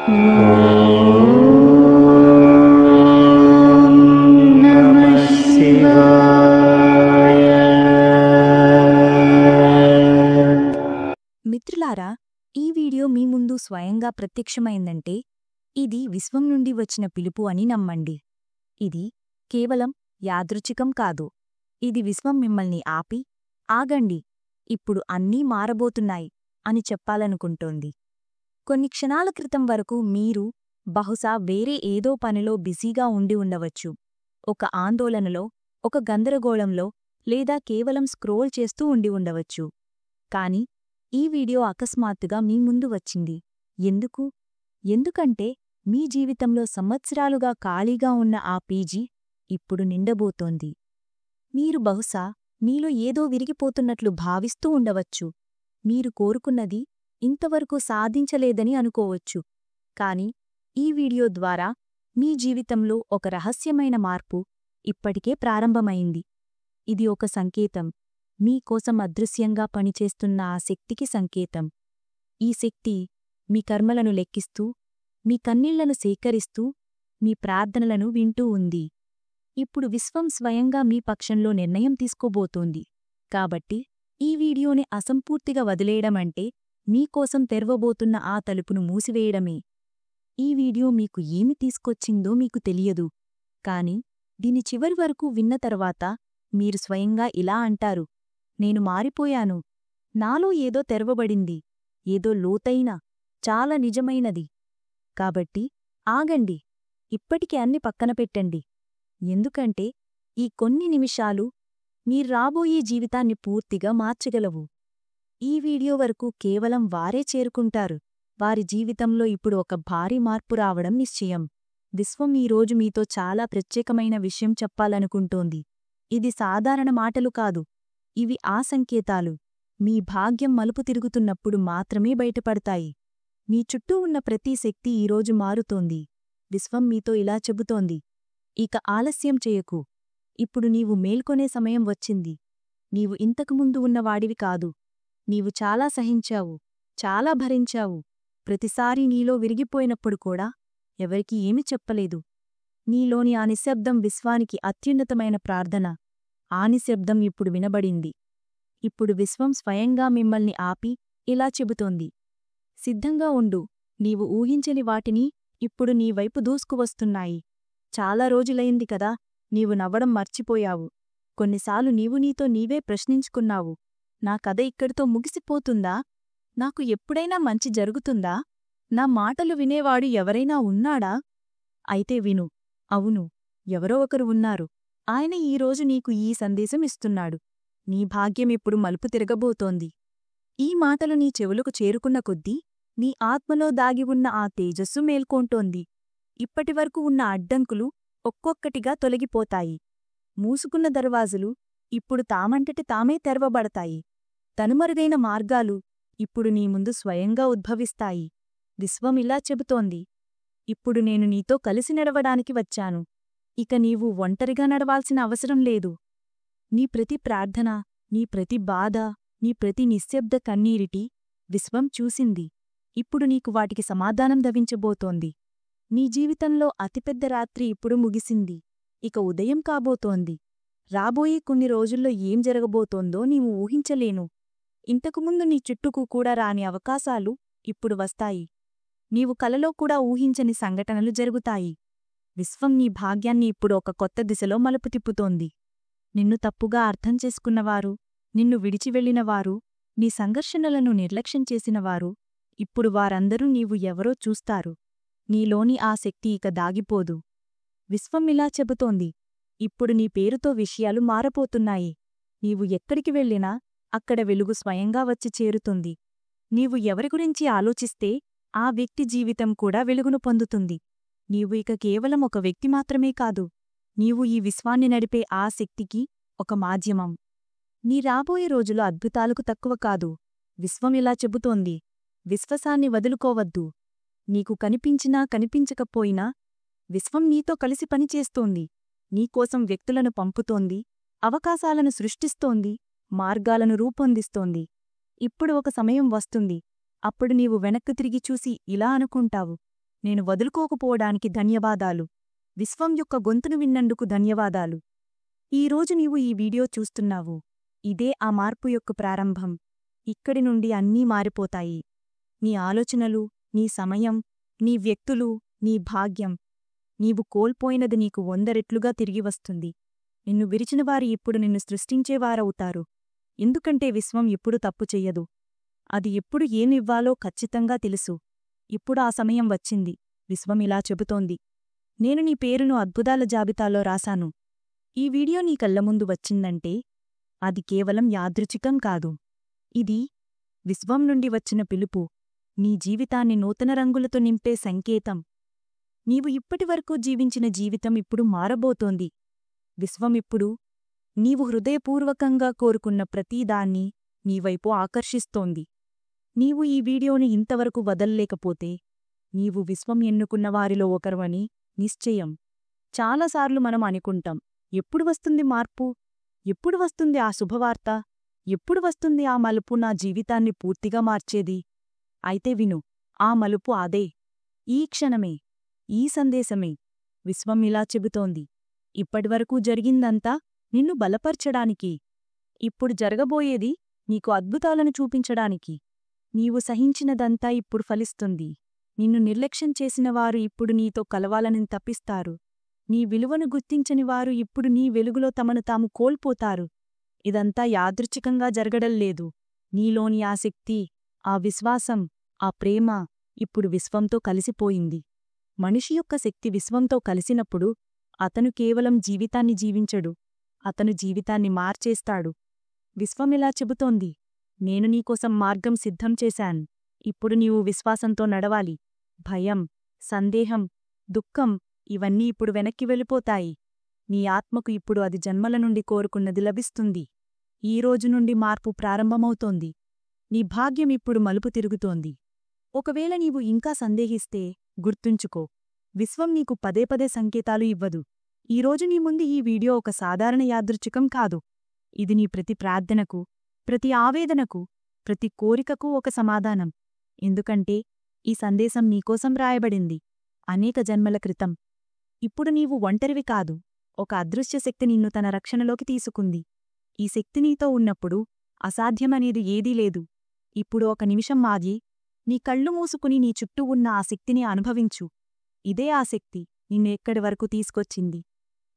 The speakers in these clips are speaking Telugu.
మిత్రులారా, ఈ వీడియో మీ ముందు స్వయంగా ప్రత్యక్షమైందంటే ఇది విశ్వం నుండి వచ్చిన పిలుపు అని నమ్మండి. ఇది కేవలం యాదృచ్ఛికం కాదు. ఇది విశ్వం మిమ్మల్ని ఆపి, ఆగండి, ఇప్పుడు అన్నీ మారబోతున్నాయి అని చెప్పాలనుకుంటోంది. కొన్ని క్షణాల క్రితం వరకు మీరు బహుశా వేరే ఏదో పనిలో బిజీగా ఉండి ఉండవచ్చు. ఒక ఆందోళనలో, ఒక గందరగోళంలో, లేదా కేవలం స్క్రోల్ చేస్తూ ఉండి ఉండవచ్చు. కాని ఈ వీడియో అకస్మాత్తుగా మీ ముందు వచ్చింది. ఎందుకంటే మీ జీవితంలో సంవత్సరాలుగా ఖాళీగా ఉన్న ఆ పేజీ ఇప్పుడు నిండబోతోంది. మీరు బహుశా మీలో ఏదో విరిగిపోతున్నట్లు భావిస్తూ ఉండవచ్చు. మీరు కోరుకున్నది ఇంతవరకు సాధించలేదని అనుకోవచ్చు. కాని ఈ వీడియో ద్వారా మీ జీవితంలో ఒక రహస్యమైన మార్పు ఇప్పటికే ప్రారంభమైంది. ఇది ఒక సంకేతం, మీకోసం అదృశ్యంగా పనిచేస్తున్న ఆ శక్తికి సంకేతం. ఈ శక్తి మీ కర్మలను లెక్కిస్తూ, మీ కన్నీళ్లను సేకరిస్తూ, మీ ప్రార్థనలను వింటూ ఉంది. ఇప్పుడు విశ్వం స్వయంగా మీ పక్షంలో నిర్ణయం తీసుకోబోతోంది. కాబట్టి ఈ వీడియోని అసంపూర్తిగా వదిలేయడమంటే మీకోసం తెరవబోతున్న ఆ తలుపును మూసివేయడమే. ఈ వీడియో మీకు ఏమి తీసుకొచ్చిందో మీకు తెలియదు. కాని దీని చివరి వరకు విన్న తర్వాత మీరు స్వయంగా ఇలా అంటారు, నేను మారిపోయాను. నాలో ఏదో తెరవబడింది, ఏదో లోతైన, చాలా నిజమైనది. కాబట్టి ఆగండి, ఇప్పటికి అన్ని పక్కన పెట్టండి. ఎందుకంటే ఈ కొన్ని నిమిషాలు మీరు రాబోయే జీవితాన్ని పూర్తిగా మార్చగలవు. ఈ వీడియో వరకు కేవలం వారే చేరుకుంటారు. వారి జీవితంలో ఇప్పుడు ఒక భారీ మార్పు రావడం నిశ్చయం. విశ్వం ఈరోజు మీతో చాలా ప్రత్యేకమైన విషయం చెప్పాలనుకుంటోంది. ఇది సాధారణ మాటలు కాదు, ఇవి ఆ సంకేతాలు. మీ భాగ్యం మలుపు తిరుగుతున్నప్పుడు మాత్రమే బయటపడతాయి. మీ చుట్టూ ఉన్న ప్రతి శక్తి ఈరోజు మారుతోంది. విశ్వం మీతో ఇలా చెబుతోంది, ఇక ఆలస్యం చేయకు. ఇప్పుడు నీవు మేల్కొనే సమయం వచ్చింది. నీవు ఇంతకుముందు ఉన్నవాడివి కాదు. నీవు చాలా సహించావు, చాలా భరించావు. ప్రతిసారీ నీలో విరిగిపోయినప్పుడు కూడా ఎవరికీ ఏమి చెప్పలేదు. నీలోని ఆ నిశ్శబ్దం విశ్వానికి అత్యున్నతమైన ప్రార్థన. ఆ నిశ్శబ్దం ఇప్పుడు వినబడింది. ఇప్పుడు విశ్వం స్వయంగా మిమ్మల్ని ఆపి ఇలా చెబుతోంది, సిద్ధంగా ఉండు. నీవు ఊహించని వాటిని ఇప్పుడు నీవైపు దూసుకువస్తున్నాయి. చాలా రోజులైంది కదా నీవు నవ్వడం మర్చిపోయావు. కొన్నిసార్లు నీవు నీతో నీవే ప్రశ్నించుకున్నావు, నా కథ ఇక్కడితో ముగిసిపోతుందా? నాకు ఎప్పుడైనా మంచి జరుగుతుందా? నా మాటలు వినేవాడు ఎవరైనా ఉన్నాడా? అయితే విను, అవును, ఎవరో ఒకరు ఉన్నారు. ఆయన ఈరోజు నీకు ఈ సందేశం ఇస్తున్నాడు. నీ భాగ్యం ఇప్పుడు మలుపు తిరగబోతోంది. ఈ మాటలు నీ చెవులకు చేరుకున్న కొద్దీ నీ ఆత్మలో దాగి ఉన్న ఆ తేజస్సు మేల్కోంటోంది. ఇప్పటివరకు ఉన్న అడ్డంకులు ఒక్కొక్కటిగా తొలగిపోతాయి. మూసుకున్న దర్వాజులు ఇప్పుడు తామంతటి తామే తెరవబడతాయి. తనుమరుగైన మార్గాలు ఇప్పుడు నీ ముందు స్వయంగా ఉద్భవిస్తాయి. విశ్వం ఇలా చెబుతోంది, ఇప్పుడు నేను నీతో కలిసి నడవడానికి వచ్చాను. ఇక నీవు ఒంటరిగా నడవాల్సిన అవసరం లేదు. నీ ప్రతి ప్రార్థన, నీ ప్రతి బాధ, నీ ప్రతి నిశ్శబ్ద కన్నీరిటి విశ్వం చూసింది. ఇప్పుడు నీకు వాటికి సమాధానం లభించబోతోంది. నీ జీవితంలో అతిపెద్ద రాత్రి ఇప్పుడు ముగిసింది. ఇక ఉదయం కాబోతోంది. రాబోయే కొన్ని రోజుల్లో ఏం జరగబోతోందో నీవు ఊహించలేను. ఇంతకుముందు నీ చుట్టూకు కూడా రాని అవకాశాలు ఇప్పుడు వస్తాయి. నీవు కలలో కూడా ఊహించని సంఘటనలు జరుగుతాయి. విశ్వం నీ భాగ్యాన్ని ఇప్పుడు ఒక కొత్త దిశలో మలుపు తిప్పుతోంది. నిన్ను తప్పుగా అర్థం చేసుకున్నవారు, నిన్ను విడిచివెళ్లినవారు, నీ సంఘర్షణలను నిర్లక్ష్యం చేసినవారు, ఇప్పుడు వారందరూ నీవు ఎవరో చూస్తారు. నీలోని ఆ శక్తి ఇక దాగిపోదు. విశ్వం ఇలా చెబుతోంది, ఇప్పుడు నీ పేరుతో విషయాలు మారపోతున్నాయి. నీవు ఎక్కడికి వెళ్ళినా అక్కడ వెలుగు స్వయంగా వచ్చి చేరుతుంది. నీవు ఎవరి గురించి ఆలోచిస్తే ఆ వ్యక్తి జీవితం కూడా వెలుగును పొందుతుంది. నీవు ఇక కేవలం ఒక వ్యక్తి మాత్రమే కాదు, నీవు ఈ విశ్వాన్ని నడిపే ఆ శక్తికి ఒక మాధ్యమం. నీ రాబోయే రోజులు అద్భుతాలకు తక్కువ కాదు. విశ్వం ఇలా చెబుతోంది, విశ్వాసాన్ని వదులుకోవద్దు. నీకు కనిపించినా కనిపించకపోయినా విశ్వం నీతో కలిసి పనిచేస్తోంది. నీకోసం వ్యక్తులను పంపుతోంది, అవకాశాలను సృష్టిస్తోంది, మార్గాలను రూపొందిస్తోంది. ఇప్పుడు ఒక సమయం వస్తుంది, అప్పుడు నీవు వెనక్కు తిరిగి చూసి ఇలా అనుకుంటావు, నేను వదులుకోకపోవడానికి ధన్యవాదాలు. విశ్వం యొక్క గొంతును విన్నందుకు ధన్యవాదాలు. ఈరోజు నీవు ఈ వీడియో చూస్తున్నావు. ఇదే ఆ మార్పు యొక్క ప్రారంభం. ఇక్కడి నుండి అన్నీ మారిపోతాయి. నీ ఆలోచనలు, నీ సమయం, నీ వ్యక్తులు, నీ భాగ్యం. నీవు కోల్పోయినది నీకు 100 రెట్లుగా తిరిగి వస్తుంది. నిన్ను విరిచినవారు ఇప్పుడు నిన్ను సృష్టించేవారవుతారు. ఎందుకంటే విశ్వం ఎప్పుడు తప్పు చెయ్యదు. అది ఎప్పుడు ఏమివ్వాలో ఖచ్చితంగా తెలుసు. ఇప్పుడు ఆ సమయం వచ్చింది. విశ్వం ఇలా చెబుతోంది. నేను నీ పేరును అద్భుతాల జాబితాలో రాశాను. ఈ వీడియో నీ కళ్ళముందు వచ్చిందంటే అది కేవలం యాదృచ్ఛికం కాదు. ఇది విశ్వం నుండి వచ్చిన పిలుపు. నీ జీవితాన్ని నూతన రంగులతో నింపే సంకేతం. నీవు ఇప్పటివరకు జీవించిన జీవితం ఇప్పుడు మారబోతోంది. విశ్వం ఇప్పుడు నీవు హృదయపూర్వకంగా కోరుకున్న ప్రతీదాన్ని నీవైపు ఆకర్షిస్తోంది. నీవు ఈ వీడియోని ఇంతవరకు వదల్లేకపోతే నీవు విశ్వం ఎన్నుకున్న వారిలో ఒకరువని నిశ్చయం. చాలాసార్లు మనం అనుకుంటాం, ఎప్పుడు వస్తుంది మార్పు? ఎప్పుడు వస్తుంది ఆ శుభవార్త? ఎప్పుడు వస్తుంది ఆ మలుపు నా జీవితాన్ని పూర్తిగా మార్చేది? అయితే విను, ఆ మలుపు అదే. ఈ క్షణమే, ఈ సందేశమే. విశ్వం ఇలా చెబుతోంది. ఇప్పటివరకు జరిగిందంతా నిన్ను బలపర్చడానికి. ఇప్పుడు జరగబోయేది నీకు అద్భుతాలను చూపించడానికి. నీవు సహించినదంతా ఇప్పుడు ఫలిస్తుంది. నిన్ను నిర్లక్ష్యం చేసినవారు ఇప్పుడు నీతో కలవాలని తప్పిస్తారు. నీ విలువను గుర్తించనివారు ఇప్పుడు నీ వెలుగులో తమను తాము కోల్పోతారు. ఇదంతా యాదృచ్ఛికంగా జరగడంలేదు. నీలోని ఆ శక్తి, ఆ విశ్వాసం, ఆ ప్రేమ ఇప్పుడు విశ్వంతో కలిసిపోయింది. మనిషి యొక్క శక్తి విశ్వంతో కలిసినప్పుడు అతను కేవలం జీవితాన్ని జీవించడు, అతను జీవితాన్ని మార్చేస్తాడు. విశ్వమిలా చెబుతోంది, నేను నీకోసం మార్గం సిద్ధం చేశాను. ఇప్పుడు నీవు విశ్వాసంతో నడవాలి. భయం, సందేహం, దుఃఖం ఇవన్నీ ఇప్పుడు వెనక్కి వెళ్ళిపోతాయి. నీ ఆత్మకు ఇప్పుడు అది జన్మల నుండి కోరుకున్నది లభిస్తుంది. ఈ రోజు నుండి మార్పు ప్రారంభమవుతోంది. నీ భాగ్యం ఇప్పుడు మలుపు తిరుగుతోంది. ఒకవేళ నీవు ఇంకా సందేహిస్తే గుర్తుంచుకో, విశ్వం నీకు పదే సంకేతాలు ఇవ్వదు. ఈరోజు నీ ముందు ఈ వీడియో ఒక సాధారణ యాదృచ్ఛికం కాదు. ఇది నీ ప్రతి ప్రార్థనకు, ప్రతి ఆవేదనకు, ప్రతి కోరికకు ఒక సమాధానం. ఎందుకంటే ఈ సందేశం నీకోసం రాయబడింది అనేక జన్మల క్రితం. ఇప్పుడు నీవు ఒంటరివి కాదు. ఒక అదృశ్య శక్తి నిన్ను తన రక్షణలోకి తీసుకుంది. ఈ శక్తి నీతో ఉన్నప్పుడు అసాధ్యమనేది ఏదీ లేదు. ఇప్పుడు ఒక నిమిషం ఆగి నీ కళ్ళు మూసుకుని నీ చుట్టూ ఉన్న ఆ శక్తిని అనుభవించు. ఇదే ఆ శక్తి నిన్ను ఎక్కడి వరకు తీసుకొచ్చింది.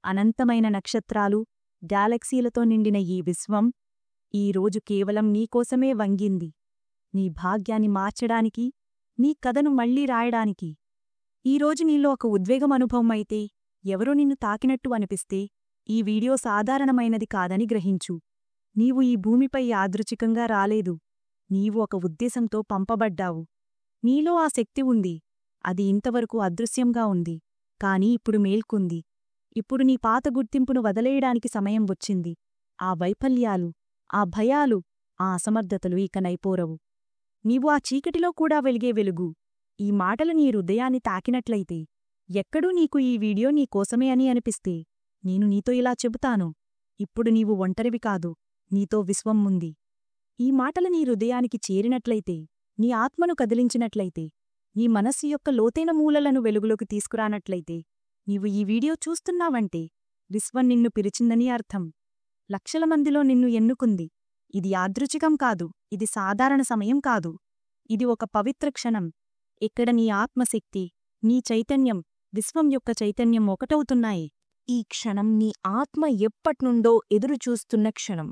అనంతమైన నక్షత్రాలు, గ్యాలక్సీలతో నిండిన ఈ విశ్వం ఈరోజు కేవలం నీకోసమే వంగింది. నీ భాగ్యాన్ని మార్చడానికి, నీ కథను మళ్లీ రాయడానికి. ఈరోజు నీలో ఒక ఉద్వేగం అనుభవం అయితే, ఎవరో నిన్ను తాకినట్టు అనిపిస్తే, ఈ వీడియో సాధారణమైనది కాదని గ్రహించు. నీవు ఈ భూమిపై యాదృచ్ఛికంగా రాలేదు. నీవు ఒక ఉద్దేశంతో పంపబడ్డావు. నీలో ఆ శక్తి ఉంది. అది ఇంతవరకు అదృశ్యంగా ఉంది. కాని ఇప్పుడు మేల్కొంది. ఇప్పుడు నీ పాత గుర్తింపును వదిలేయడానికి సమయం వచ్చింది. ఆ వైఫల్యాలు, ఆ భయాలు, ఆ అసమర్థతలు ఇక నైపోరవు. నీవు ఆ చీకటిలో కూడా వెలిగే వెలుగు. ఈ మాటలు నీ హృదయాన్ని తాకినట్లయితే, ఎక్కడూ నీకు ఈ వీడియో నీకోసమే అని అనిపిస్తే, నేను నీతో ఇలా చెబుతాను. ఇప్పుడు నీవు ఒంటరివి కాదు, నీతో విశ్వం ఉంది. ఈ మాటలు నీ హృదయానికి చేరినట్లయితే, నీ ఆత్మను కదిలించినట్లయితే, నీ మనస్సు యొక్క లోతైన మూలలను వెలుగులోకి తీసుకురానట్లయితే, నీవు ఈ వీడియో చూస్తున్నావంటే విశ్వం నిన్ను పిలిచిందని అర్థం. లక్షల మందిలో నిన్ను ఎన్నుకుంది. ఇది యాదృచ్ఛికం కాదు, ఇది సాధారణ సమయం కాదు. ఇది ఒక పవిత్ర క్షణం. ఇక్కడ నీ ఆత్మశక్తి, నీ చైతన్యం, విశ్వం యొక్క చైతన్యం ఒకటవుతున్నాయి. ఈ క్షణం నీ ఆత్మ ఎప్పట్నుండో ఎదురుచూస్తున్న క్షణం.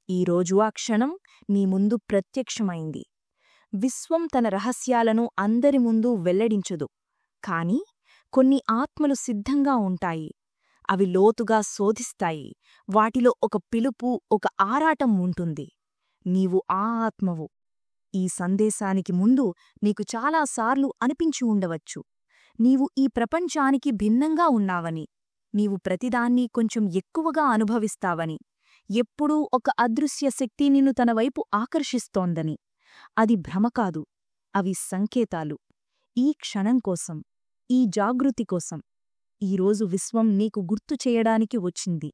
ఈరోజు ఆ క్షణం నీ ముందు ప్రత్యక్షమైంది. విశ్వం తన రహస్యాలను అందరి ముందు వెల్లడించదు. కాని కొన్ని ఆత్మలు సిద్ధంగా ఉంటాయి. అవి లోతుగా శోధిస్తాయి. వాటిలో ఒక పిలుపు, ఒక ఆరాటం ఉంటుంది. నీవు ఆ ఆత్మవు. ఈ సందేశానికి ముందు నీకు చాలాసార్లు అనిపించి ఉండవచ్చు, నీవు ఈ ప్రపంచానికి భిన్నంగా ఉన్నావని, నీవు ప్రతిదాన్నీ కొంచెం ఎక్కువగా అనుభవిస్తావని, ఎప్పుడూ ఒక అదృశ్య శక్తి నిన్ను తనవైపు ఆకర్షిస్తోందని. అది భ్రమ కాదు, అవి సంకేతాలు. ఈ క్షణం కోసం, ఈ జాగృతి కోసం ఈరోజు విశ్వం నీకు గుర్తు చేయడానికి వచ్చింది.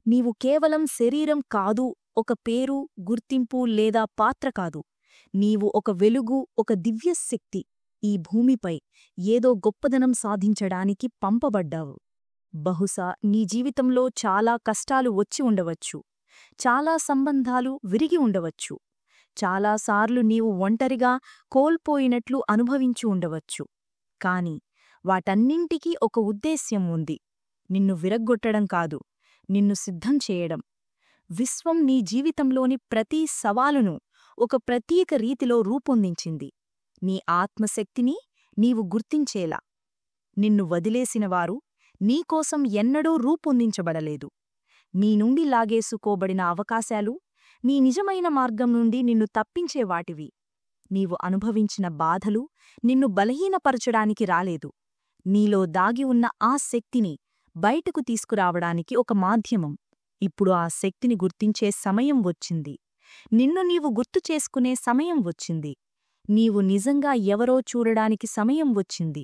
నీవు కేవలం శరీరం కాదు, ఒక పేరు, గుర్తింపు లేదా పాత్ర కాదు. నీవు ఒక వెలుగు, ఒక దివ్యశక్తి. ఈ భూమిపై ఏదో గొప్పదనం సాధించడానికి పంపబడ్డావు. బహుశా నీ జీవితంలో చాలా కష్టాలు వచ్చి ఉండవచ్చు, చాలా సంబంధాలు విరిగి ఉండవచ్చు, చాలాసార్లు నీవు ఒంటరిగా కోల్పోయినట్లు అనుభవించి ఉండవచ్చు. కాని వాటన్నింటికీ ఒక ఉద్దేశ్యం ఉంది. నిన్ను విరగ్గొట్టడం కాదు, నిన్ను సిద్ధం చేయడం. విశ్వం నీ జీవితంలోని ప్రతి సవాలును ఒక ప్రత్యేక రీతిలో రూపొందించింది. నీ ఆత్మశక్తిని నీవు గుర్తించేలా. నిన్ను వదిలేసినవారు నీకోసం ఎన్నడూ రూపొందించబడలేదు. నీ నుండి లాగేసుకోబడిన అవకాశాలు నీ నిజమైన మార్గం నుండి నిన్ను తప్పించేవాటివి. నీవు అనుభవించిన బాధలు నిన్ను బలహీనపరచడానికి రాలేదు. నీలో దాగి ఉన్న ఆ శక్తిని బయటకు తీసుకురావడానికి ఒక మాధ్యమం. ఇప్పుడు ఆ శక్తిని గుర్తించే సమయం వచ్చింది. నిన్ను నీవు గుర్తు చేసుకునే సమయం వచ్చింది. నీవు నిజంగా ఎవరో చూడడానికి సమయం వచ్చింది.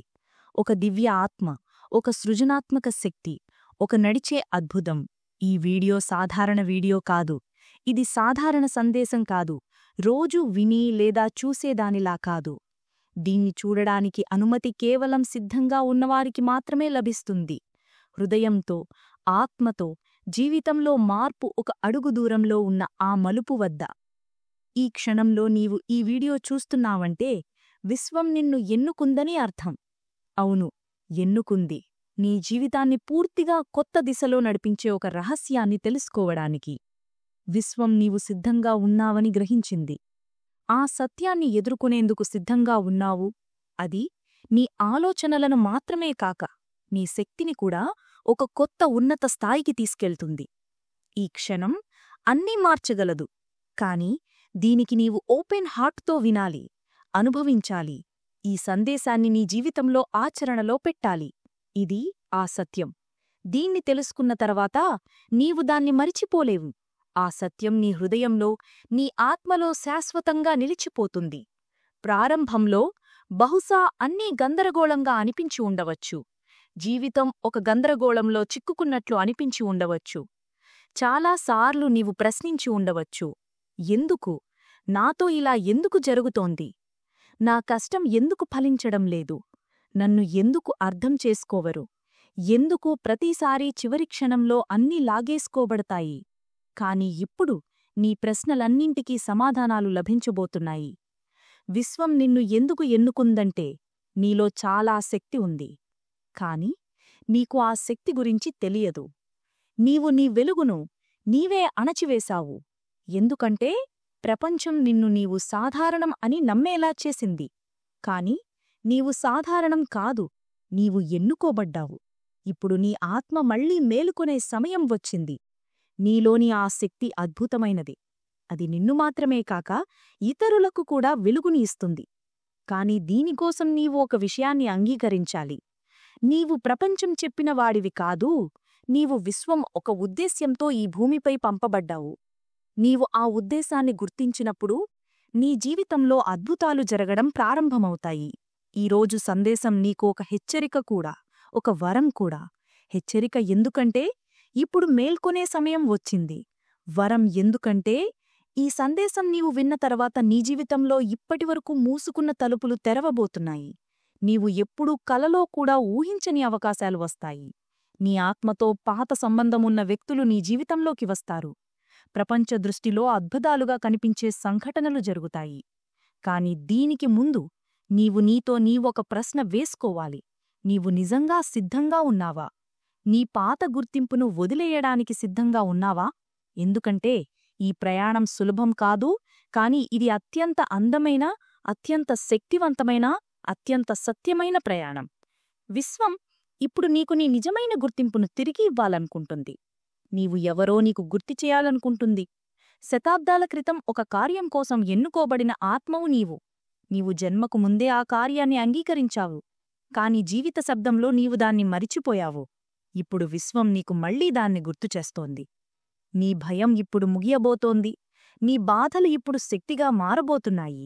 ఒక దివ్య ఆత్మ, ఒక సృజనాత్మక శక్తి, ఒక నడిచే అద్భుతం. ఈ వీడియో సాధారణ వీడియో కాదు. ఇది సాధారణ సందేశం కాదు. రోజూ విని లేదా చూసేదానిలా కాదు. దీన్ని చూడడానికి అనుమతి కేవలం సిద్ధంగా ఉన్నవారికి మాత్రమే లభిస్తుంది. హృదయంతో, ఆత్మతో, జీవితంలో మార్పు ఒక అడుగు దూరంలో ఉన్న ఆ మలుపు వద్ద. ఈ క్షణంలో నీవు ఈ వీడియో చూస్తున్నావంటే విశ్వం నిన్ను ఎన్నుకుందని అర్థం. అవును, ఎన్నుకుంది. నీ జీవితాన్ని పూర్తిగా కొత్త దిశలో నడిపించే ఒక రహస్యాన్ని తెలుసుకోవడానికి. విశ్వం నీవు సిద్ధంగా ఉన్నావని గ్రహించింది. ఆ సత్యాన్ని ఎదుర్కొనేందుకు సిద్ధంగా ఉన్నావు. అది నీ ఆలోచనలను మాత్రమే కాక నీ శక్తిని కూడా ఒక కొత్త ఉన్నత స్థాయికి తీసుకెళ్తుంది. ఈ క్షణం అన్నీ మార్చగలదు. కాని దీనికి నీవు ఓపెన్ హార్ట్తో వినాలి, అనుభవించాలి. ఈ సందేశాన్ని నీ జీవితంలో ఆచరణలో పెట్టాలి. ఇది ఆ సత్యం. దీన్ని తెలుసుకున్న తర్వాత నీవు దాన్ని మరిచిపోలేవు. ఆ సత్యం నీ హృదయంలో, నీ ఆత్మలో శాశ్వతంగా నిలిచిపోతుంది. ప్రారంభంలో బహుశా అన్నీ గందరగోళంగా అనిపించి ఉండవచ్చు. జీవితం ఒక గందరగోళంలో చిక్కుకున్నట్లు అనిపించి ఉండవచ్చు. చాలాసార్లు నీవు ప్రశ్నించి ఉండవచ్చు, ఎందుకు? నాతో ఇలా ఎందుకు జరుగుతోంది? నా కష్టం ఎందుకు ఫలించడం లేదు? నన్ను ఎందుకు అర్థం చేసుకోవరు? ఎందుకు ప్రతిసారీ చివరి క్షణంలో అన్నీ లాగేసుకోబడతాయి? కాని ఇప్పుడు నీ ప్రశ్నలన్నింటికీ సమాధానాలు లభించబోతున్నాయి. విశ్వం నిన్ను ఎందుకు ఎన్నుకుందంటే నీలో చాలా శక్తి ఉంది. కాని నీకు ఆ శక్తి గురించి తెలియదు. నీవు నీ వెలుగును నీవే అణచివేశావు. ఎందుకంటే ప్రపంచం నిన్ను నీవు సాధారణం అని నమ్మేలా చేసింది. కాని నీవు సాధారణం కాదు, నీవు ఎన్నుకోబడ్డావు. ఇప్పుడు నీ ఆత్మ మళ్లీ మేలుకొనే సమయం వచ్చింది. నీలోని ఆ శక్తి అద్భుతమైనది. అది నిన్ను మాత్రమే కాక ఇతరులకు కూడా వెలుగుని ఇస్తుంది. కాని దీనికోసం నీవు ఒక విషయాన్ని అంగీకరించాలి. నీవు ప్రపంచం చెప్పిన వాడివి కాదు. నీవు విశ్వం ఒక ఉద్దేశ్యంతో ఈ భూమిపై పంపబడ్డావు. నీవు ఆ ఉద్దేశాన్ని గుర్తించినప్పుడు నీ జీవితంలో అద్భుతాలు జరగడం ప్రారంభమవుతాయి. ఈరోజు సందేశం నీకు ఒక హెచ్చరిక కూడా, ఒక వరం కూడా. హెచ్చరిక ఎందుకంటే ఇప్పుడు మేల్కొనే సమయం వచ్చింది. వరం ఎందుకంటే ఈ సందేశం నీవు విన్న తర్వాత నీ జీవితంలో ఇప్పటివరకు మూసుకున్న తలుపులు తెరవబోతున్నాయి. నీవు ఎప్పుడూ కలలో కూడా ఊహించని అవకాశాలు వస్తాయి. నీ ఆత్మతో పాత సంబంధమున్న వ్యక్తులు నీ జీవితంలోకి వస్తారు. ప్రపంచ దృష్టిలో అద్భుతాలుగా కనిపించే సంఘటనలు జరుగుతాయి. కాని దీనికి ముందు నీవు నీతో నీవొక ప్రశ్న వేసుకోవాలి. నీవు నిజంగా సిద్ధంగా ఉన్నావా? నీ పాత గుర్తింపును వదిలేయడానికి సిద్ధంగా ఉన్నావా? ఎందుకంటే ఈ ప్రయాణం సులభం కాదు, కాని ఇది అత్యంత అందమైన, అత్యంత శక్తివంతమైన, అత్యంత సత్యమైన ప్రయాణం. విశ్వం ఇప్పుడు నీకు నీ నిజమైన గుర్తింపును తిరిగి ఇవ్వాలనుకుంటుంది. నీవు ఎవరో నీకు గుర్తు చేయాలనుకుంటుంది. శతాబ్దాల క్రితం ఒక కార్యం కోసం ఎన్నుకోబడిన ఆత్మవు నీవు. నీవు జన్మకు ముందే ఆ కార్యాన్ని అంగీకరించావు. కాని జీవిత శబ్దంలో నీవు దాన్ని మరిచిపోయావు. ఇప్పుడు విశ్వం నీకు మళ్లీ దాన్ని గుర్తుచేస్తోంది. నీ భయం ఇప్పుడు ముగియబోతోంది. నీ బాధలు ఇప్పుడు శక్తిగా మారబోతున్నాయి.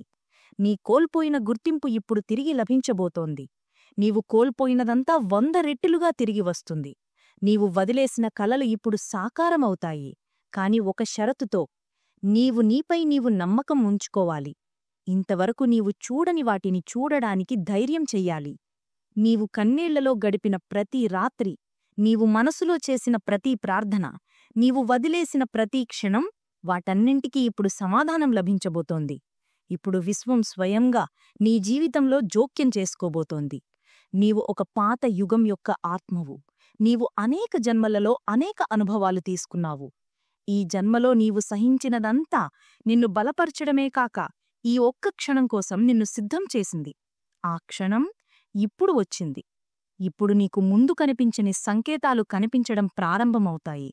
నీ కోల్పోయిన గుర్తింపు ఇప్పుడు తిరిగి లభించబోతోంది. నీవు కోల్పోయినదంతా 100 రెట్టిలుగా తిరిగి వస్తుంది. నీవు వదిలేసిన కలలు ఇప్పుడు సాకారమవుతాయి. కాని ఒక షరతుతో, నీవు నీపై నీవు నమ్మకం ఉంచుకోవాలి. ఇంతవరకు నీవు చూడని వాటిని చూడడానికి ధైర్యం చెయ్యాలి. నీవు కన్నీళ్లలో గడిపిన ప్రతి రాత్రి, నీవు మనసులో చేసిన ప్రతి ప్రార్థన, నీవు వదిలేసిన ప్రతి క్షణం, వాటన్నింటికీ ఇప్పుడు సమాధానం లభించబోతోంది. ఇప్పుడు విశ్వం స్వయంగా నీ జీవితంలో జోక్యం చేసుకోబోతోంది. నీవు ఒక పాత యుగం యొక్క ఆత్మవు. నీవు అనేక జన్మలలో అనేక అనుభవాలు తీసుకున్నావు. ఈ జన్మలో నీవు సహించినదంతా నిన్ను బలపరచడమే కాక ఈ ఒక్క క్షణం కోసం నిన్ను సిద్ధం చేసింది. ఆ క్షణం ఇప్పుడు వచ్చింది. ఇప్పుడు నీకు ముందు కనిపించని సంకేతాలు కనిపించడం ప్రారంభమవుతాయి.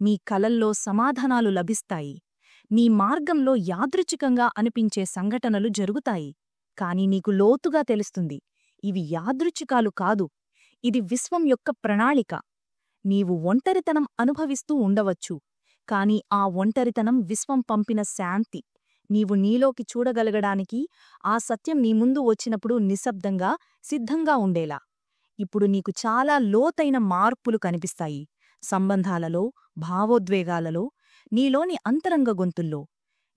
నీ కలల్లో సమాధానాలు లభిస్తాయి. నీ మార్గంలో యాదృచ్ఛికంగా అనిపించే సంఘటనలు జరుగుతాయి. కాని నీకు లోతుగా తెలుస్తుంది, ఇవి యాదృచ్ఛికాలు కాదు, ఇది విశ్వం యొక్క ప్రణాళిక. నీవు ఒంటరితనం అనుభవిస్తూ ఉండవచ్చు, కాని ఆ ఒంటరితనం విశ్వం పంపిన శాంతి. నీవు నీలోకి చూడగలగడానికి ఆ సత్యం నీ ముందు వచ్చినప్పుడు నిశ్శబ్దంగా, సిద్ధంగా ఉండేలా. ఇప్పుడు నీకు చాలా లోతైన మార్పులు కనిపిస్తాయి. సంబంధాలలో, భావోద్వేగాలలో, నీలోని అంతరంగ గొంతుల్లో.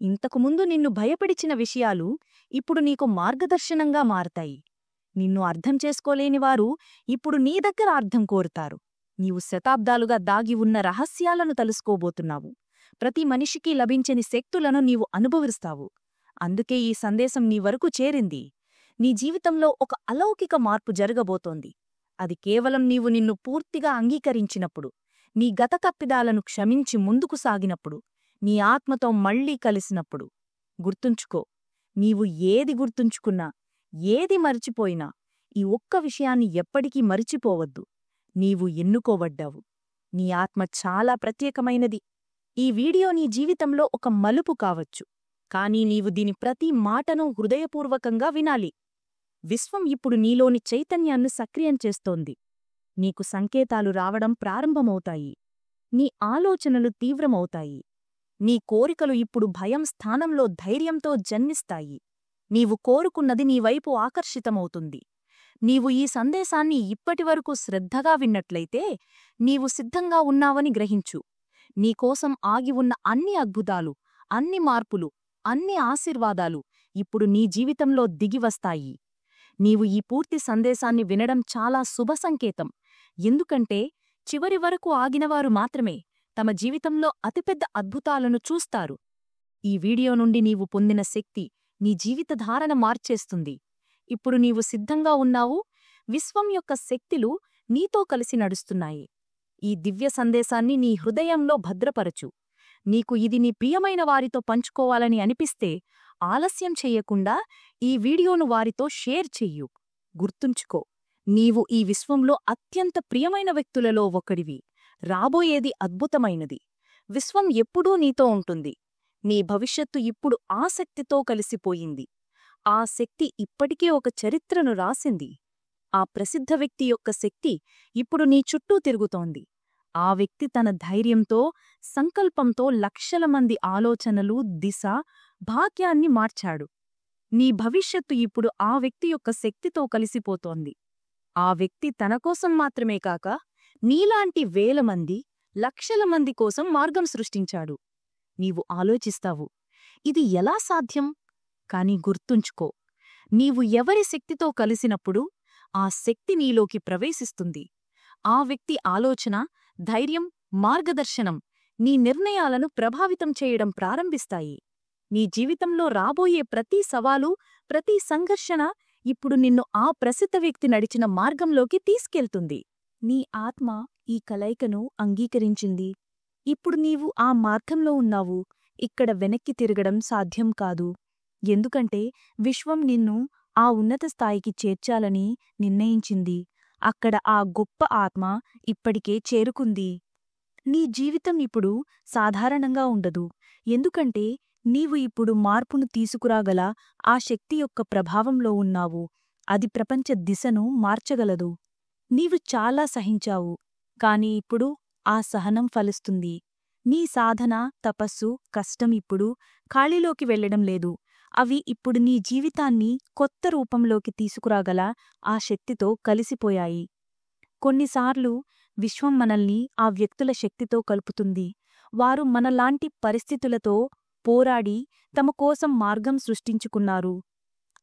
ఇంతకుముందు నిన్ను భయపడిచిన విషయాలు ఇప్పుడు నీకు మార్గదర్శనంగా మారతాయి. నిన్ను అర్థం చేసుకోలేనివారు ఇప్పుడు నీ దగ్గర అర్థం కోరుతారు. నీవు శతాబ్దాలుగా దాగి ఉన్న రహస్యాలను తెలుసుకోబోతున్నావు. ప్రతి మనిషికి లభించని శక్తులను నీవు అనుభవిస్తావు. అందుకే ఈ సందేశం నీ వరకు చేరింది. నీ జీవితంలో ఒక అలౌకిక మార్పు జరగబోతోంది. అది కేవలం నీవు నిన్ను పూర్తిగా అంగీకరించినప్పుడు, నీ గత తప్పిదాలను క్షమించి ముందుకు సాగినప్పుడు, నీ ఆత్మతో మళ్లీ కలిసినప్పుడు. గుర్తుంచుకో, నీవు ఏది గుర్తుంచుకున్నా, ఏది మరిచిపోయినా, ఈ ఒక్క విషయాన్ని ఎప్పటికీ మరిచిపోవద్దు. నీవు ఎన్నుకోబడ్డావు. నీ ఆత్మ చాలా ప్రత్యేకమైనది. ఈ వీడియో నీ జీవితంలో ఒక మలుపు కావచ్చు, కానీ నీవు దీని ప్రతి మాటను హృదయపూర్వకంగా వినాలి. విశ్వం ఇప్పుడు నీలోని చైతన్యాన్ని సక్రియం చేస్తోంది. నీకు సంకేతాలు రావడం ప్రారంభమవుతాయి. నీ ఆలోచనలు తీవ్రమవుతాయి. నీ కోరికలు ఇప్పుడు భయం స్థానంలో ధైర్యంతో జన్మిస్తాయి. నీవు కోరుకున్నది నీవైపు ఆకర్షితమవుతుంది. నీవు ఈ సందేశాన్ని ఇప్పటివరకు శ్రద్ధగా విన్నట్లయితే నీవు సిద్ధంగా ఉన్నావని గ్రహించు. నీకోసం ఆగి ఉన్న అన్ని అద్భుతాలు, అన్ని మార్పులు, అన్ని ఆశీర్వాదాలు ఇప్పుడు నీ జీవితంలో దిగివస్తాయి. నీవు ఈ పూర్తి సందేశాన్ని వినడం చాలా శుభసంకేతం. ఎందుకంటే చివరి వరకు ఆగినవారు మాత్రమే తమ జీవితంలో అతిపెద్ద అద్భుతాలను చూస్తారు. ఈ వీడియో నుండి నీవు పొందిన శక్తి నీ జీవితధారణ మార్చేస్తుంది. ఇప్పుడు నీవు సిద్ధంగా ఉన్నావు. విశ్వం యొక్క శక్తులు నీతో కలిసి నడుస్తున్నాయి. ఈ దివ్య సందేశాన్ని నీ హృదయంలో భద్రపరచు. నీకు ఇది నీ ప్రియమైన వారితో పంచుకోవాలని అనిపిస్తే ఆలస్యం చెయ్యకుండా ఈ వీడియోను వారితో షేర్ చెయ్యు. గుర్తుంచుకో, నీవు ఈ విశ్వంలో అత్యంత ప్రియమైన వ్యక్తులలో ఒకడివి. రాబోయేది అద్భుతమైనది. విశ్వం ఎప్పుడూ నీతో ఉంటుంది. నీ భవిష్యత్తు ఇప్పుడు ఆ శక్తితో కలిసిపోయింది. ఆ శక్తి ఇప్పటికే ఒక చరిత్రను రాసింది. ఆ ప్రసిద్ధ వ్యక్తి యొక్క శక్తి ఇప్పుడు నీ చుట్టూ తిరుగుతోంది. ఆ వ్యక్తి తన ధైర్యంతో, సంకల్పంతో లక్షల మంది ఆలోచనలు, దిశ, భాగ్యాన్ని మార్చాడు. నీ భవిష్యత్తు ఇప్పుడు ఆ వ్యక్తి యొక్క శక్తితో కలిసిపోతోంది. ఆ వ్యక్తి తనకోసం మాత్రమే కాక నీలాంటి వేల మంది, లక్షల మంది కోసం మార్గం సృష్టించాడు. నీవు ఆలోచిస్తావు, ఇది ఎలా సాధ్యం? కాని గుర్తుంచుకో, నీవు ఎవరి శక్తితో కలిసినప్పుడు ఆ శక్తి నీలోకి ప్రవేశిస్తుంది. ఆ వ్యక్తి ఆలోచన, ధైర్యం, మార్గదర్శనం నీ నిర్ణయాలను ప్రభావితం చేయడం ప్రారంభిస్తాయి. నీ జీవితంలో రాబోయే ప్రతి సవాలు, ప్రతి సంఘర్షణ ఇప్పుడు నిన్ను ఆ ప్రసిద్ధ వ్యక్తి నడిచిన మార్గంలోకి తీసుకెళ్తుంది. నీ ఆత్మ ఈ కలయికను అంగీకరించింది. ఇప్పుడు నీవు ఆ మార్గంలో ఉన్నావు. ఇక్కడ వెనక్కి తిరగడం సాధ్యం కాదు. ఎందుకంటే విశ్వం నిన్ను ఆ ఉన్నత స్థాయికి చేర్చాలని నిర్ణయించింది. అక్కడ ఆ గొప్ప ఆత్మ ఇప్పటికే చేరుకుంది. నీ జీవితం ఇప్పుడు సాధారణంగా ఉండదు. ఎందుకంటే నీవు ఇప్పుడు మార్పును తీసుకురాగల ఆ శక్తి యొక్క ప్రభావంలో ఉన్నావు. అది ప్రపంచ దిశను మార్చగలదు. నీవు చాలా సహించావు, కాని ఇప్పుడు ఆ సహనం ఫలిస్తుంది. నీ సాధన, తపస్సు, కష్టం ఇప్పుడు ఖాళీలోకి వెళ్లడం లేదు. అవి ఇప్పుడు నీ జీవితాన్ని కొత్త రూపంలోకి తీసుకురాగల ఆ శక్తితో కలిసిపోయాయి. కొన్నిసార్లు విశ్వం మనల్ని ఆ వ్యక్తుల శక్తితో కలుపుతుంది. వారు మనలాంటి పరిస్థితులతో, పోరాడి తమ కోసం మార్గం సృష్టించుకున్నారు.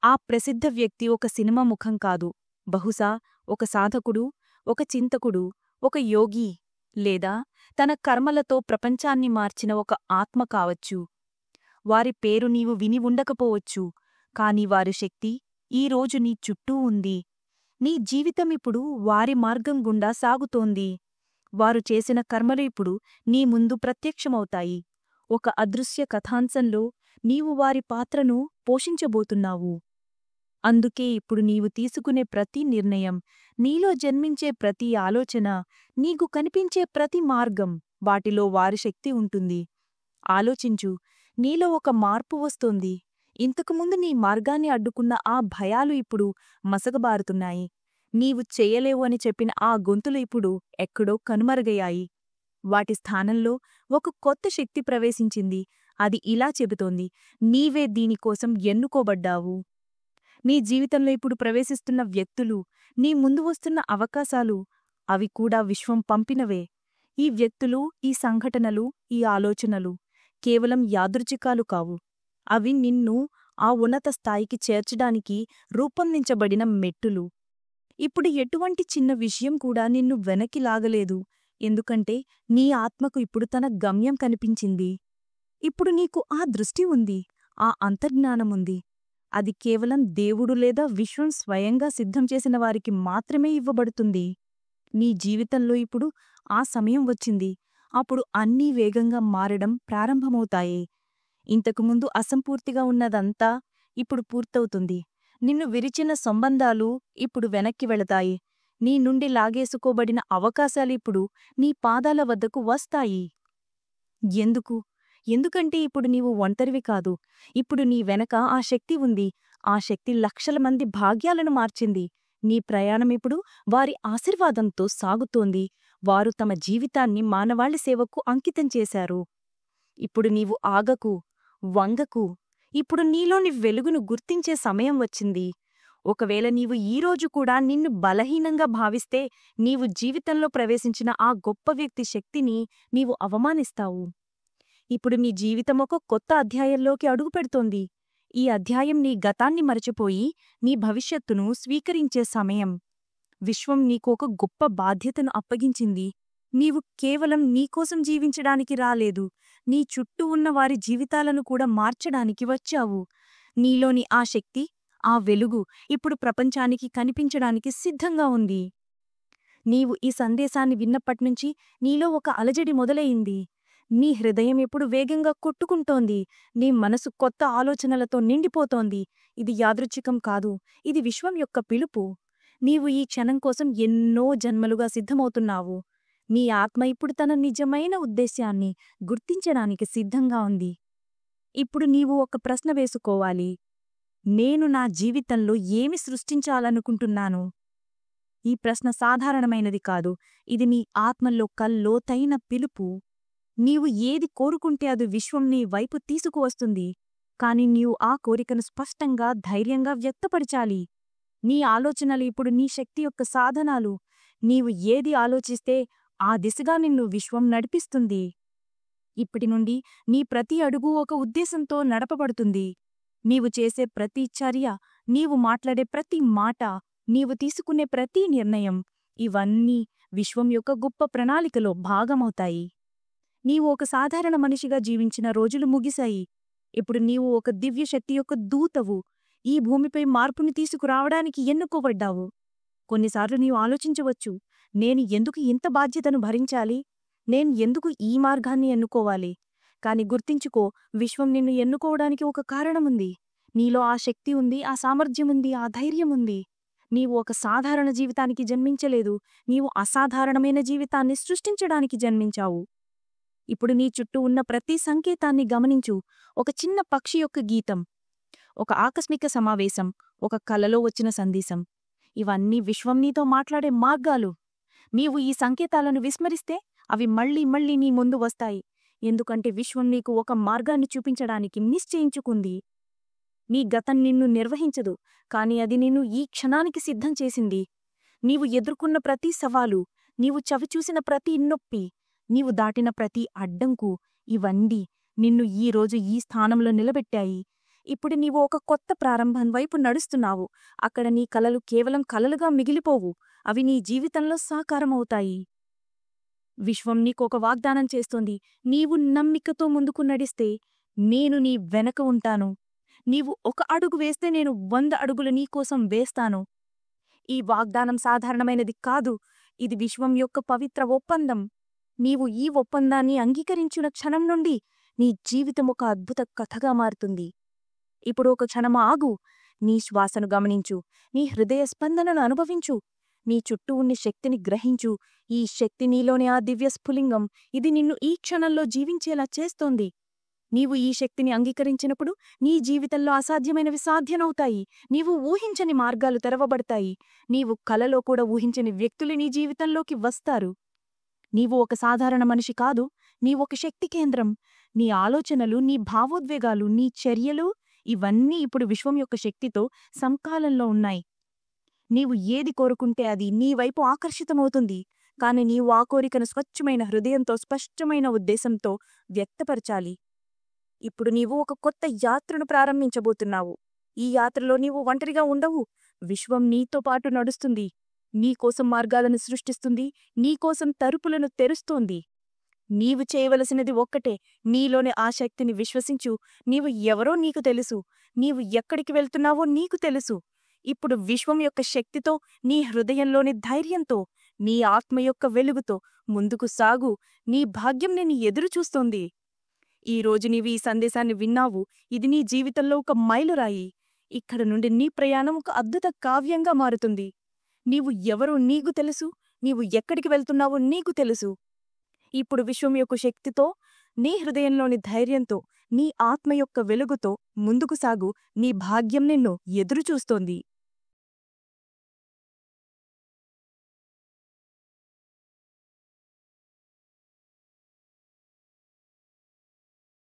ఆ ప్రసిద్ధ వ్యక్తి ఒక సినిమా ముఖం కాదు, బహుశా ఒక సాధకుడు, ఒక చింతకుడు, ఒక యోగి, లేదా తన కర్మలతో ప్రపంచాన్ని మార్చిన ఒక ఆత్మ కావచ్చు. వారి పేరు నీవు విని ఉండకపోవచ్చు, కాని వారి శక్తి ఈరోజు నీ చుట్టూ ఉంది. నీ జీవితమిప్పుడు వారి మార్గం గుండా సాగుతోంది. వారు చేసిన కర్మలు ఇప్పుడు నీ ముందు ప్రత్యక్షమవుతాయి. ఒక అదృశ్య కథాంశంలో నీవు వారి పాత్రను పోషించబోతున్నావు. అందుకే ఇప్పుడు నీవు తీసుకునే ప్రతి నిర్ణయం, నీలో జన్మించే ప్రతి ఆలోచన, నీకు కనిపించే ప్రతి మార్గం, వాటిలో వారి శక్తి ఉంటుంది. ఆలోచించు, నీలో ఒక మార్పు వస్తోంది. ఇంతకుముందు నీ మార్గాన్ని అడ్డుకున్న ఆ భయాలు ఇప్పుడు మసకబారుతున్నాయి. నీవు చెయ్యలేవు అని చెప్పిన ఆ గొంతులు ఇప్పుడు ఎక్కడో కనుమరుగయ్యాయి. వాటి స్థానంలో ఒక కొత్త శక్తి ప్రవేశించింది. అది ఇలా చెబుతోంది, నీవే దీనికోసం ఎన్నుకోబడ్డావు. నీ జీవితంలో ఇప్పుడు ప్రవేశిస్తున్న వ్యక్తులు, నీ ముందు వస్తున్న అవకాశాలు, అవి కూడా విశ్వం పంపినవే. ఈ వ్యక్తులు, ఈ సంఘటనలు, ఈ ఆలోచనలు కేవలం యాదృచ్ఛికాలు కావు. అవి నిన్ను ఆ ఉన్నత స్థాయికి చేర్చడానికి రూపొందించబడిన మెట్టులు. ఇప్పుడు ఎటువంటి చిన్న విషయం కూడా నిన్ను వెనక్కి లాగలేదు, ఎందుకంటే నీ ఆత్మకు ఇప్పుడు తన గమ్యం కనిపించింది. ఇప్పుడు నీకు ఆ దృష్టి ఉంది, ఆ అంతర్జ్ఞానముంది. అది కేవలం దేవుడు లేదా విశ్వం స్వయంగా సిద్ధం చేసిన వారికి మాత్రమే ఇవ్వబడుతుంది. నీ జీవితంలో ఇప్పుడు ఆ సమయం వచ్చింది. అప్పుడు అన్నీ వేగంగా మారడం ప్రారంభమవుతాయి. ఇంతకుముందు అసంపూర్తిగా ఉన్నదంతా ఇప్పుడు పూర్తవుతుంది. నిన్ను విరిచిన సంబంధాలు ఇప్పుడు వెనక్కి వెళతాయి. నీ నుండి లాగేసుకోబడిన అవకాశాలిప్పుడు నీ పాదాల వద్దకు వస్తాయి. ఎందుకంటే ఇప్పుడు నీవు ఒంటరివి కాదు. ఇప్పుడు నీ వెనక ఆ శక్తి ఉంది. ఆ శక్తి లక్షల మంది భాగ్యాలను మార్చింది. నీ ప్రయాణమిప్పుడు వారి ఆశీర్వాదంతో సాగుతోంది. వారు తమ జీవితాన్ని మానవాళి సేవకు అంకితం చేశారు. ఇప్పుడు నీవు ఆగకు, వంగకు. ఇప్పుడు నీలోని వెలుగును గుర్తించే సమయం వచ్చింది. ఒకవేళ నీవు ఈరోజు కూడా నిన్ను బలహీనంగా భావిస్తే, నీవు జీవితంలో ప్రవేశించిన ఆ గొప్ప వ్యక్తి శక్తిని నీవు అవమానిస్తావు. ఇప్పుడు నీ జీవితం ఒక కొత్త అధ్యాయంలోకి అడుగుపెడుతోంది. ఈ అధ్యాయం నీ గతాన్ని మరచిపోయి నీ భవిష్యత్తును స్వీకరించే సమయం. విశ్వం నీకు ఒక గొప్ప బాధ్యతను అప్పగించింది. నీవు కేవలం నీకోసం జీవించడానికి రాలేదు, నీ చుట్టూ ఉన్న వారి జీవితాలను కూడా మార్చడానికి వచ్చావు. నీలోని ఆ శక్తి, ఆ వెలుగు ఇప్పుడు ప్రపంచానికి కనిపించడానికి సిద్ధంగా ఉంది. నీవు ఈ సందేశాన్ని విన్నప్పట్నుంచి నీలో ఒక అలజడి మొదలయింది. నీ హృదయం ఇప్పుడు వేగంగా కొట్టుకుంటోంది. నీ మనసు కొత్త ఆలోచనలతో నిండిపోతోంది. ఇది యాదృచ్ఛికం కాదు, ఇది విశ్వం యొక్క పిలుపు. నీవు ఈ క్షణం కోసం ఎన్నో జన్మలుగా సిద్ధమవుతున్నావు. నీ ఆత్మ ఇప్పుడు తన నిజమైన ఉద్దేశ్యాన్ని గుర్తించడానికి సిద్ధంగా ఉంది. ఇప్పుడు నీవు ఒక ప్రశ్న వేసుకోవాలి. నేను నా జీవితంలో ఏమి సృష్టించాలనుకుంటున్నాను? ఈ ప్రశ్న సాధారణమైనది కాదు. ఇది నీ ఆత్మలో లోతైన పిలుపు. నీవు ఏది కోరుకుంటే అది విశ్వం నీ వైపు తీసుకువస్తుంది. కాని నీవు ఆ కోరికను స్పష్టంగా, ధైర్యంగా వ్యక్తపరచాలి. నీ ఆలోచనలు ఇప్పుడు నీ శక్తి యొక్క సాధనాలు. నీవు ఏది ఆలోచిస్తే ఆ దిశగా నిన్ను విశ్వం నడిపిస్తుంది. ఇప్పటి నుండి నీ ప్రతి అడుగు ఒక ఉద్దేశంతో నడపబడుతుంది. నీవు చేసే ప్రతి చర్య, నీవు మాట్లాడే ప్రతి మాట, నీవు తీసుకునే ప్రతి నిర్ణయం, ఇవన్నీ విశ్వం యొక్క గొప్ప ప్రణాళికలో భాగమవుతాయి. నీవు ఒక సాధారణ మనిషిగా జీవించిన రోజులు ముగిశాయి. ఇప్పుడు నీవు ఒక దివ్యశక్తి యొక్క దూతవు. ఈ భూమిపై మార్పుని తీసుకురావడానికి ఎన్నుకోబడ్డావు. కొన్నిసార్లు నీవు ఆలోచించవచ్చు, నేను ఎందుకు ఇంత బాధ్యతను భరించాలి? నేను ఎందుకు ఈ మార్గాన్ని ఎన్నుకోవాలి? కాని గుర్తించుకో, విశ్వం నిన్ను ఎన్నుకోవడానికి ఒక కారణముంది. నీలో ఆ శక్తి ఉంది, ఆ సామర్థ్యముంది, ఆ ధైర్యముంది. నీవు ఒక సాధారణ జీవితానికి జన్మించలేదు, నీవు అసాధారణమైన జీవితాన్ని సృష్టించడానికి జన్మించావు. ఇప్పుడు నీ చుట్టూ ఉన్న ప్రతి సంకేతాన్ని గమనించు. ఒక చిన్న పక్షి యొక్క గీతం, ఒక ఆకస్మిక సమావేశం, ఒక కలలో వచ్చిన సందేశం, ఇవన్నీ విశ్వం నీతో మాట్లాడే మార్గాలు. నీవు ఈ సంకేతాలను విస్మరిస్తే అవి మళ్లీ మళ్లీ నీ ముందు వస్తాయి. ఎందుకంటే విశ్వం నీకు ఒక మార్గాన్ని చూపించడానికి నిశ్చయించుకుంది. నీ గతం నిన్ను నిర్వహించదు, కాని అది నిన్ను ఈ క్షణానికి సిద్ధం చేసింది. నీవు ఎదుర్కొన్న ప్రతి సవాలు, నీవు చవిచూసిన ప్రతి నొప్పి, నీవు దాటిన ప్రతి అడ్డంకు, ఇవన్నీ నిన్ను ఈరోజు ఈ స్థానంలో నిలబెట్టాయి. ఇప్పుడు నీవు ఒక కొత్త ప్రారంభం వైపు నడుస్తున్నావు. అక్కడ నీ కలలు కేవలం కలలుగా మిగిలిపోవు, అవి నీ జీవితంలో సాకారమవుతాయి. విశ్వం నీకొక వాగ్దానం చేస్తోంది. నీవు నమ్మికతో ముందుకు నడిస్తే నేను నీ వెనక ఉంటాను. నీవు ఒక అడుగు వేస్తే నేను 100 అడుగులు నీకోసం వేస్తాను. ఈ వాగ్దానం సాధారణమైనది కాదు, ఇది విశ్వం యొక్క పవిత్ర ఒప్పందం. నీవు ఈ ఒప్పందాన్ని అంగీకరించిన క్షణం నుండి నీ జీవితం ఒక అద్భుత కథగా మారుతుంది. ఇప్పుడు ఒక క్షణం ఆగు. నీ శ్వాసను గమనించు, నీ హృదయ స్పందనను అనుభవించు, నీ చుట్టూ ఉన్న శక్తిని గ్రహించు. ఈ శక్తి నీలోని ఆ దివ్య స్ఫులింగం, ఇది నిన్ను ఈ క్షణంలో జీవించేలా చేస్తోంది. నీవు ఈ శక్తిని అంగీకరించినప్పుడు నీ జీవితంలో అసాధ్యమైనవి సాధ్యమవుతాయి. నీవు ఊహించని మార్గాలు తెరవబడతాయి. నీవు కలలో కూడా ఊహించని వ్యక్తులు నీ జీవితంలోకి వస్తారు. నీవు ఒక సాధారణ మనిషి కాదు, నీవొక శక్తి కేంద్రం. నీ ఆలోచనలు, నీ భావోద్వేగాలు, నీ చర్యలు ఇవన్నీ ఇప్పుడు విశ్వం యొక్క శక్తితో సంకాలంలో ఉన్నాయి. నీవు ఏది కోరుకుంటే అది నీ వైపు ఆకర్షితమవుతుంది. కాని నీవు ఆ కోరికను స్వచ్ఛమైన హృదయంతో, స్పష్టమైన ఉద్దేశంతో వ్యక్తపరచాలి. ఇప్పుడు నీవు ఒక కొత్త యాత్రను ప్రారంభించబోతున్నావు. ఈ యాత్రలో నీవు ఒంటరిగా ఉండవు. విశ్వం నీతో పాటు నడుస్తుంది, నీకోసం మార్గాలను సృష్టిస్తుంది, నీకోసం తలుపులను తెరుస్తోంది. నీవు చేయవలసినది ఒక్కటే, నీలోని ఆ శక్తిని విశ్వసించు. నీవు ఎవరో నీకు తెలుసు, నీవు ఎక్కడికి వెళ్తున్నావో నీకు తెలుసు. ఇప్పుడు విశ్వం యొక్క శక్తితో, నీ హృదయంలోని ధైర్యంతో, నీ ఆత్మ యొక్క వెలుగుతో ముందుకు సాగు. నీ భాగ్యం నిన్ను ఎదురుచూస్తోంది. ఈరోజు నీవు ఈ సందేశాన్ని విన్నావు. ఇది నీ జీవితంలో ఒక మైలురాయి. ఇక్కడ నుండి నీ ప్రయాణం ఒక అద్భుత కావ్యంగా మారుతుంది. నీవు ఎవరో నీకు తెలుసు, నీవు ఎక్కడికి వెళ్తున్నావో నీకు తెలుసు. ఇప్పుడు విశ్వం యొక్క శక్తితో, నీ హృదయంలోని ధైర్యంతో, నీ ఆత్మ యొక్క వెలుగుతో ముందుకు సాగు. నీ భాగ్యం నిన్ను ఎదురుచూస్తోంది.